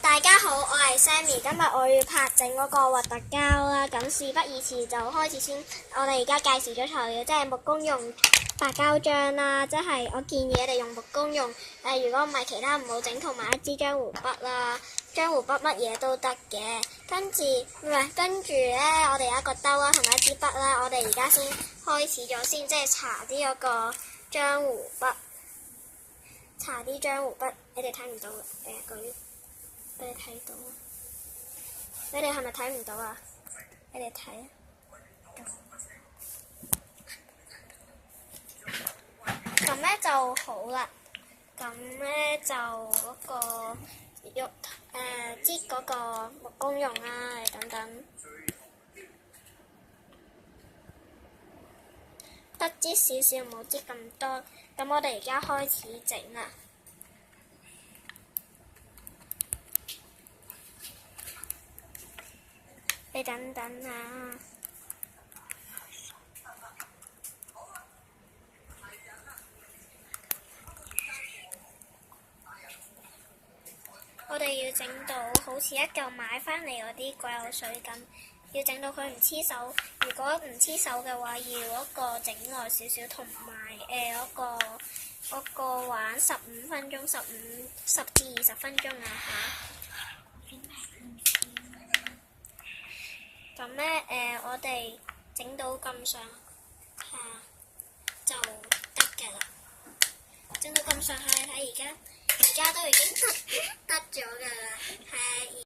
大家好，我係 Sammy，今日我要拍整嗰個核突膠啦。咁事不宜遲，就開始先。我哋而家介紹咗材料，即係木工用白膠漿啦，即係我建議你哋用木工用。如果唔係其他唔好整，同埋一支漿糊筆啦。漿糊筆乜嘢都得嘅。跟住咧，我哋有一個兜啦，同埋一支筆啦。我哋而家先開始咗先，即係搽啲嗰個漿糊筆。搽啲漿糊筆，你哋睇唔到嘅，俾你睇到啊！你哋係咪睇唔到啊？你哋睇啊！咁咧就好啦。咁咧就嗰個擠嗰個木工用啦，你等等。得擠少少，唔好擠咁多。咁我哋而家開始整啦。你等等啊！我哋要整到好似一嚿買返嚟嗰啲鬼口水咁，要整到佢唔黐手。如果唔黐手嘅話，要嗰個整耐少少，同埋嗰個玩15分鐘，10至20分鐘啊嚇。咁咧我哋整到咁上下就得嘅啦。整到咁上下，你睇而家都已經得咗㗎啦，係。